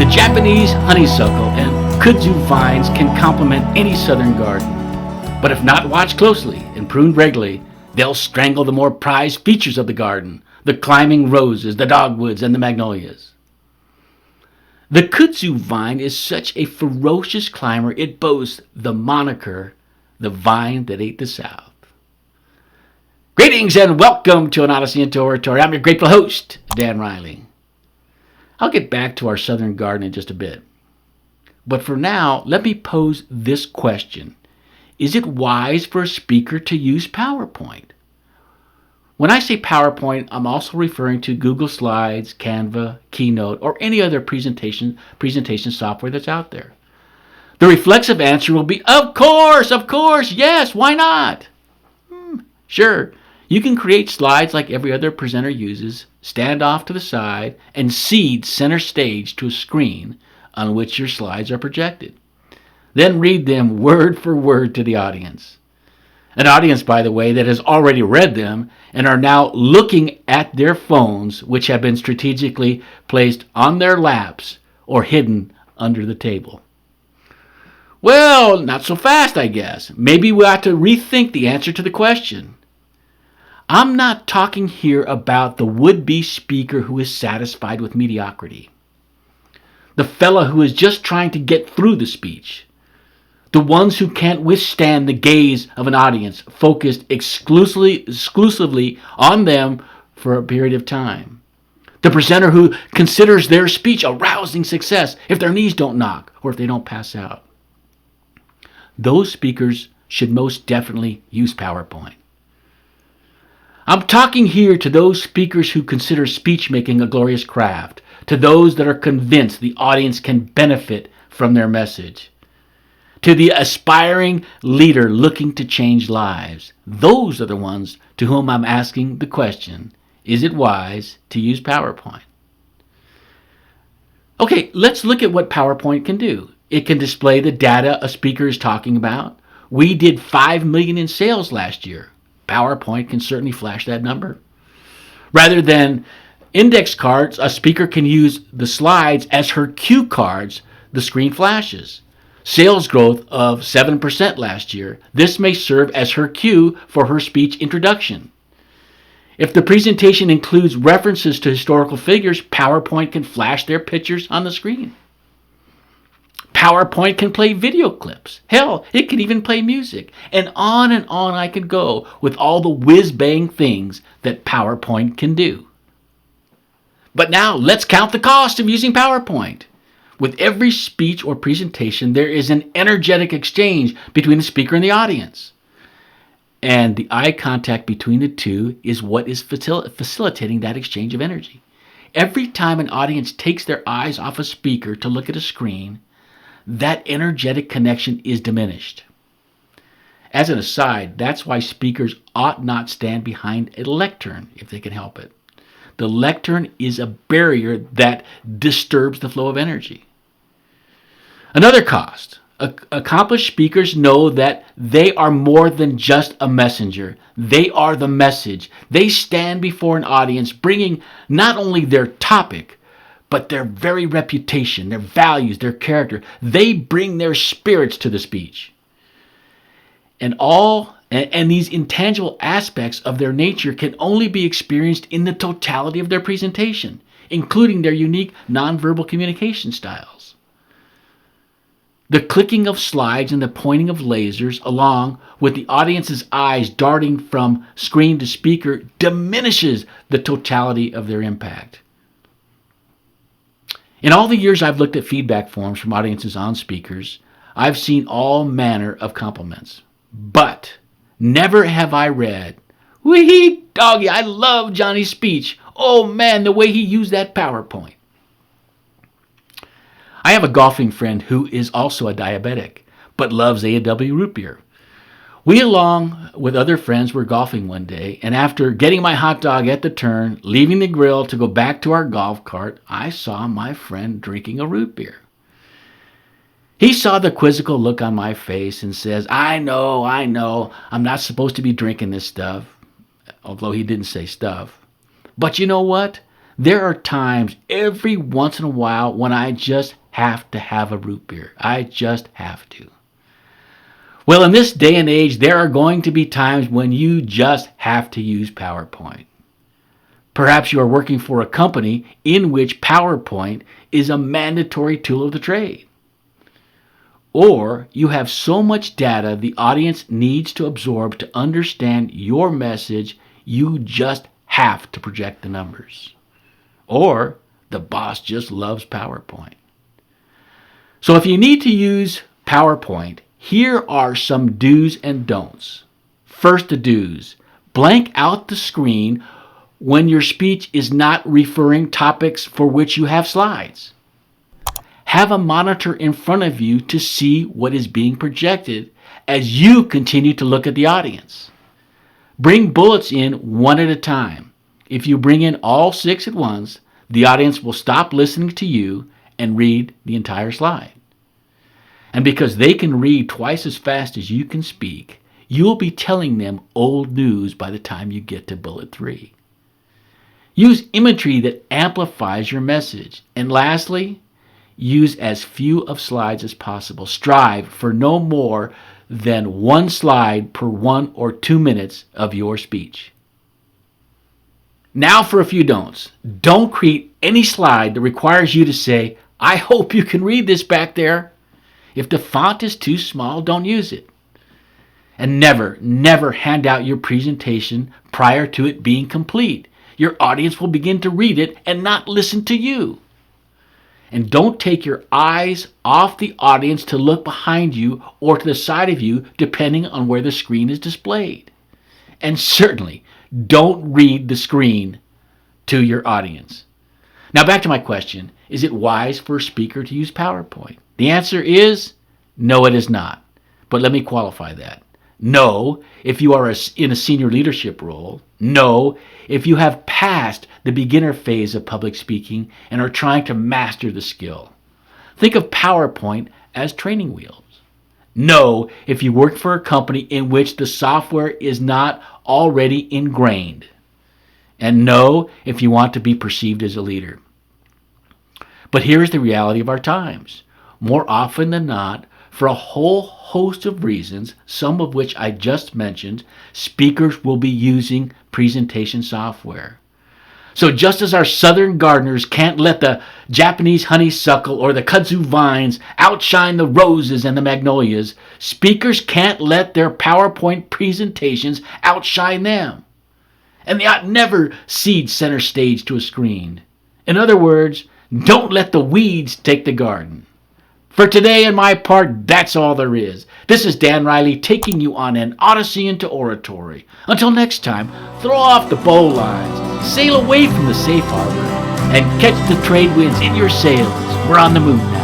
Japanese honeysuckle and kudzu vines can complement any southern garden. But if not watched closely and pruned regularly, they'll strangle the more prized features of the garden, the climbing roses, the dogwoods, and the magnolias. The kudzu vine is such a ferocious climber it boasts the moniker, the vine that ate the South. Greetings and welcome to An Odyssey into Oratory. I'm your grateful host, Dan Riley. I'll get back to our southern garden in just a bit. But for now, let me pose this question. Is it wise for a speaker to use PowerPoint? When I say PowerPoint, I'm also referring to Google Slides, Canva, Keynote, or any other presentation software that's out there. The reflexive answer will be, of course, yes, why not? Sure, you can create slides like every other presenter uses, stand off to the side, and cede center stage to a screen on which your slides are projected. Then read them word for word to the audience. An audience, by the way, that has already read them and are now looking at their phones, which have been strategically placed on their laps or hidden under the table. Well, not so fast, I guess. Maybe we ought to rethink the answer to the question. I'm not talking here about the would-be speaker who is satisfied with mediocrity. The fella who is just trying to get through the speech. The ones who can't withstand the gaze of an audience focused exclusively on them for a period of time. The presenter who considers their speech a rousing success if their knees don't knock or if they don't pass out. Those speakers should most definitely use PowerPoint. I'm talking here to those speakers who consider speech making a glorious craft, to those that are convinced the audience can benefit from their message, to the aspiring leader looking to change lives. Those are the ones to whom I'm asking the question, is it wise to use PowerPoint? Okay, let's look at what PowerPoint can do. It can display the data a speaker is talking about. We did 5 million in sales last year. PowerPoint can certainly flash that number. Rather than index cards, a speaker can use the slides as her cue cards. The screen flashes. Sales growth of 7% last year. This may serve as her cue for her speech introduction. If the presentation includes references to historical figures, PowerPoint can flash their pictures on the screen. PowerPoint can play video clips. Hell, it can even play music. And on I could go with all the whiz-bang things that PowerPoint can do. But now let's count the cost of using PowerPoint. With every speech or presentation, there is an energetic exchange between the speaker and the audience. And the eye contact between the two is what is facilitating that exchange of energy. Every time an audience takes their eyes off a speaker to look at a screen, that energetic connection is diminished. As an aside, that's why speakers ought not stand behind a lectern if they can help it. The lectern is a barrier that disturbs the flow of energy. Another cost. Accomplished speakers know that they are more than just a messenger. They are the message. They stand before an audience bringing not only their topic, but their very reputation, their values, their character. They bring their spirits to the speech. And these intangible aspects of their nature can only be experienced in the totality of their presentation, including their unique nonverbal communication styles. The clicking of slides and the pointing of lasers, along with the audience's eyes darting from screen to speaker, diminishes the totality of their impact. In all the years I've looked at feedback forms from audiences on speakers, I've seen all manner of compliments. But never have I read, "Wee doggy, I love Johnny's speech. Oh man, the way he used that PowerPoint." I have a golfing friend who is also a diabetic, but loves A&W root beer. We, along with other friends, were golfing one day, and after getting my hot dog at the turn, leaving the grill to go back to our golf cart, I saw my friend drinking a root beer. He saw the quizzical look on my face and says, I know, I'm not supposed to be drinking this stuff," although he didn't say stuff. "But you know what? There are times every once in a while when I just have to have a root beer. I just have to. Well, in this day and age, there are going to be times when you just have to use PowerPoint. Perhaps you are working for a company in which PowerPoint is a mandatory tool of the trade. Or you have so much data the audience needs to absorb to understand your message, you just have to project the numbers. Or the boss just loves PowerPoint. So if you need to use PowerPoint, here are some do's and don'ts. First, the do's. Blank out the screen when your speech is not referring topics for which you have slides. Have a monitor in front of you to see what is being projected as you continue to look at the audience. Bring bullets in one at a time. If you bring in all 6 at once, the audience will stop listening to you and read the entire slide. And because they can read twice as fast as you can speak, you'll be telling them old news by the time you get to bullet 3. Use imagery that amplifies your message. And lastly, use as few of slides as possible. Strive for no more than 1 slide per 1 or 2 minutes of your speech. Now for a few don'ts. Don't create any slide that requires you to say, "I hope you can read this back there." If the font is too small, don't use it. And never hand out your presentation prior to it being complete. Your audience will begin to read it and not listen to you. And don't take your eyes off the audience to look behind you or to the side of you, depending on where the screen is displayed. And certainly, don't read the screen to your audience. Now back to my question. Is it wise for a speaker to use PowerPoint? The answer is no, it is not. But let me qualify that. No, if you are in a senior leadership role. No, if you have passed the beginner phase of public speaking and are trying to master the skill. Think of PowerPoint as training wheels. No, if you work for a company in which the software is not already ingrained. And no, if you want to be perceived as a leader. But here's the reality of our times. More often than not, for a whole host of reasons, some of which I just mentioned, speakers will be using presentation software. So just as our southern gardeners can't let the Japanese honeysuckle or the kudzu vines outshine the roses and the magnolias, speakers can't let their PowerPoint presentations outshine them. And they ought never cede center stage to a screen. In other words, don't let the weeds take the garden. For today, on my part, that's all there is. This is Dan Riley taking you on an odyssey into oratory. Until next time, throw off the bow lines, sail away from the safe harbor, and catch the trade winds in your sails. We're on the move now.